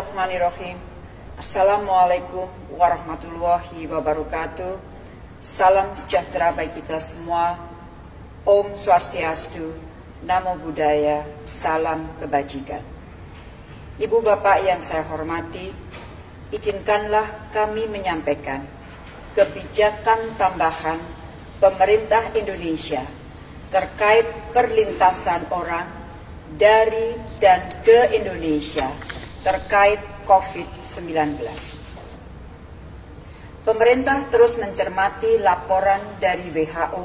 Bismillahirrahmanirrahim. Assalamualaikum warahmatullahi wabarakatuh. Salam sejahtera bagi kita semua. Om Swastiastu, Namo Buddhaya, salam kebajikan. Ibu Bapak yang saya hormati, izinkanlah kami menyampaikan kebijakan tambahan pemerintah Indonesia terkait perlintasan orang dari dan ke Indonesia terkait COVID-19. Pemerintah terus mencermati laporan dari WHO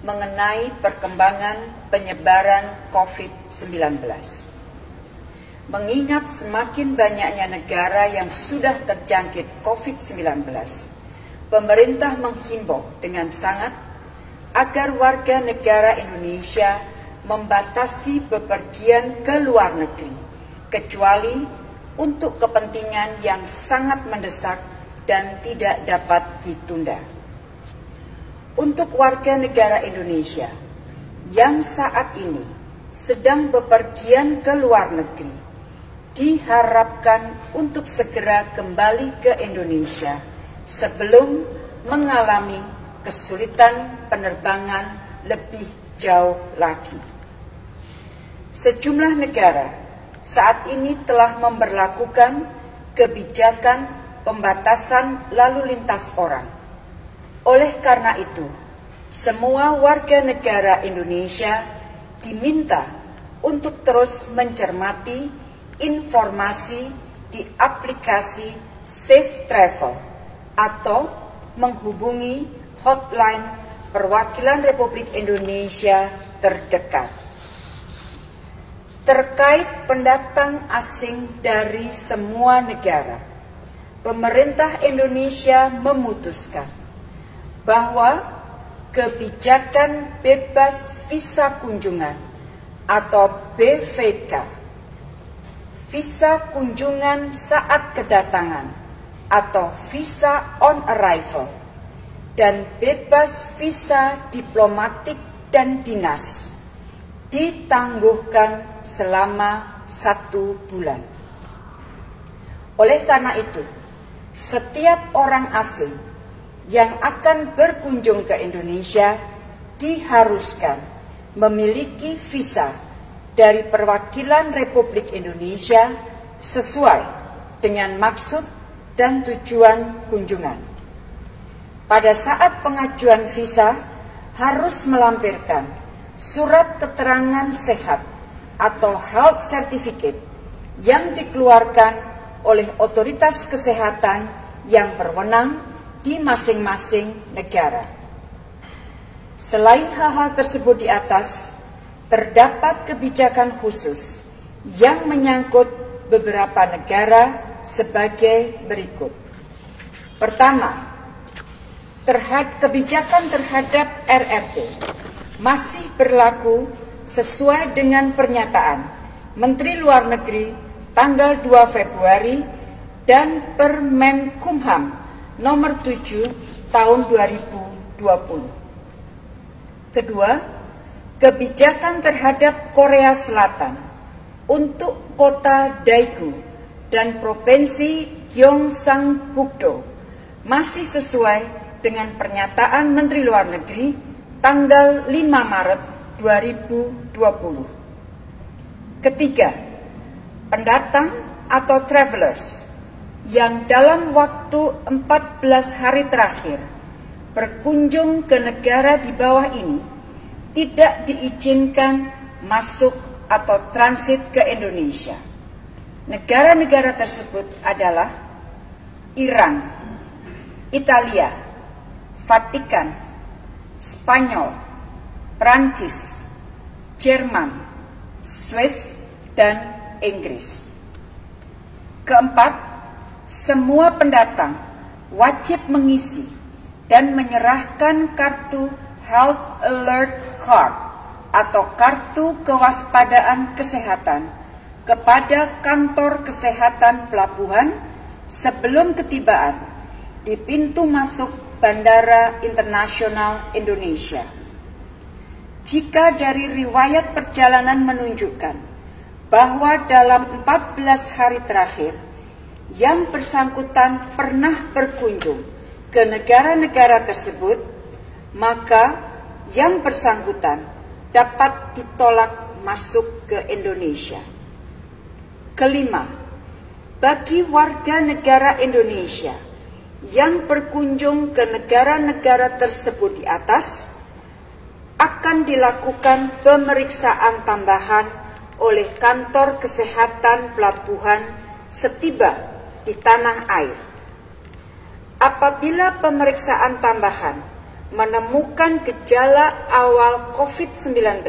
mengenai perkembangan penyebaran COVID-19. Mengingat semakin banyaknya negara yang sudah terjangkit COVID-19, pemerintah menghimbau dengan sangat agar warga negara Indonesia membatasi bepergian ke luar negeri, kecuali untuk kepentingan yang sangat mendesak dan tidak dapat ditunda. Untuk warga negara Indonesia yang saat ini sedang bepergian ke luar negeri, diharapkan untuk segera kembali ke Indonesia sebelum mengalami kesulitan penerbangan lebih jauh lagi. Sejumlah negara saat ini telah memberlakukan kebijakan pembatasan lalu lintas orang. Oleh karena itu, semua warga negara Indonesia diminta untuk terus mencermati informasi di aplikasi Safe Travel atau menghubungi hotline perwakilan Republik Indonesia terdekat. Terkait pendatang asing dari semua negara, pemerintah Indonesia memutuskan bahwa kebijakan bebas visa kunjungan atau BVK, visa kunjungan saat kedatangan atau visa on arrival, dan bebas visa diplomatik dan dinas ditangguhkan selama 1 bulan. Oleh karena itu, setiap orang asing yang akan berkunjung ke Indonesia diharuskan memiliki visa dari perwakilan Republik Indonesia sesuai dengan maksud dan tujuan kunjungan. Pada saat pengajuan visa harus melampirkan surat keterangan sehat atau health certificate yang dikeluarkan oleh otoritas kesehatan yang berwenang di masing-masing negara. Selain hal-hal tersebut di atas, terdapat kebijakan khusus yang menyangkut beberapa negara sebagai berikut. Pertama, kebijakan terhadap RRT masih berlaku sesuai dengan pernyataan Menteri Luar Negeri tanggal 2 Februari dan Permenkumham nomor 7 tahun 2020. Kedua, kebijakan terhadap Korea Selatan untuk kota Daegu dan provinsi Gyeongsang-Bukdo masih sesuai dengan pernyataan Menteri Luar Negeri tanggal 5 Maret 2020. Ketiga, pendatang atau travelers yang dalam waktu 14 hari terakhir berkunjung ke negara di bawah ini tidak diizinkan masuk atau transit ke Indonesia. Negara-negara tersebut adalah Iran, Italia, Vatikan, Spanyol, Prancis, Jerman, Swiss, dan Inggris. Keempat, semua pendatang wajib mengisi dan menyerahkan kartu Health Alert Card atau kartu kewaspadaan kesehatan kepada kantor kesehatan pelabuhan sebelum ketibaan di pintu masuk Bandara Internasional Indonesia. Jika dari riwayat perjalanan menunjukkan bahwa dalam 14 hari terakhir yang bersangkutan pernah berkunjung ke negara-negara tersebut, maka yang bersangkutan dapat ditolak masuk ke Indonesia. Kelima, bagi warga negara Indonesia yang berkunjung ke negara-negara tersebut di atas, akan dilakukan pemeriksaan tambahan oleh kantor kesehatan pelabuhan setiba di tanah air. Apabila pemeriksaan tambahan menemukan gejala awal COVID-19,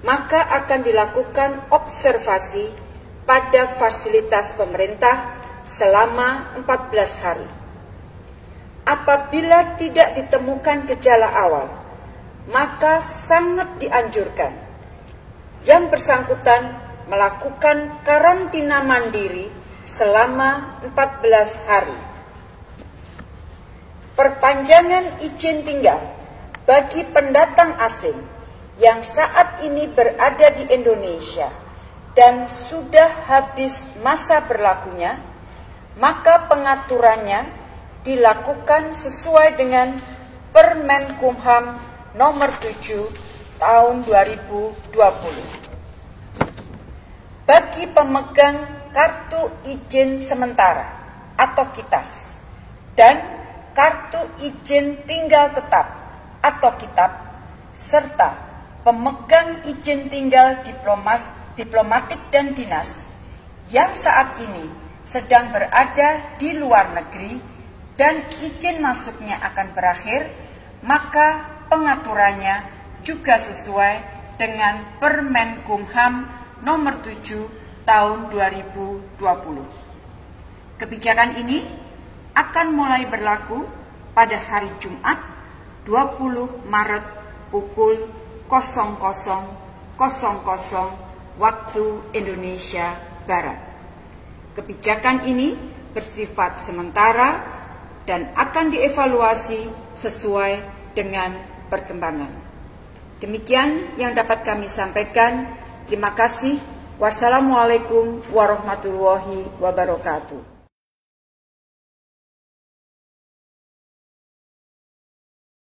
maka akan dilakukan observasi pada fasilitas pemerintah selama 14 hari. Apabila tidak ditemukan gejala awal, maka sangat dianjurkan yang bersangkutan melakukan karantina mandiri selama 14 hari. Perpanjangan izin tinggal bagi pendatang asing yang saat ini berada di Indonesia dan sudah habis masa berlakunya, maka pengaturannya dilakukan sesuai dengan Permenkumham Nomor 7 Tahun 2020. Bagi pemegang kartu izin sementara atau KITAS dan kartu izin tinggal tetap atau KITAP, serta pemegang izin tinggal diplomatik dan dinas yang saat ini sedang berada di luar negeri dan izin masuknya akan berakhir, maka pengaturannya juga sesuai dengan Permenkumham Nomor 7 Tahun 2020. Kebijakan ini akan mulai berlaku pada hari Jumat 20 Maret pukul 00.00 waktu Indonesia Barat. Kebijakan ini bersifat sementara dan akan dievaluasi sesuai dengan perkembangan. Demikian yang dapat kami sampaikan. Terima kasih. Wassalamualaikum warahmatullahi wabarakatuh.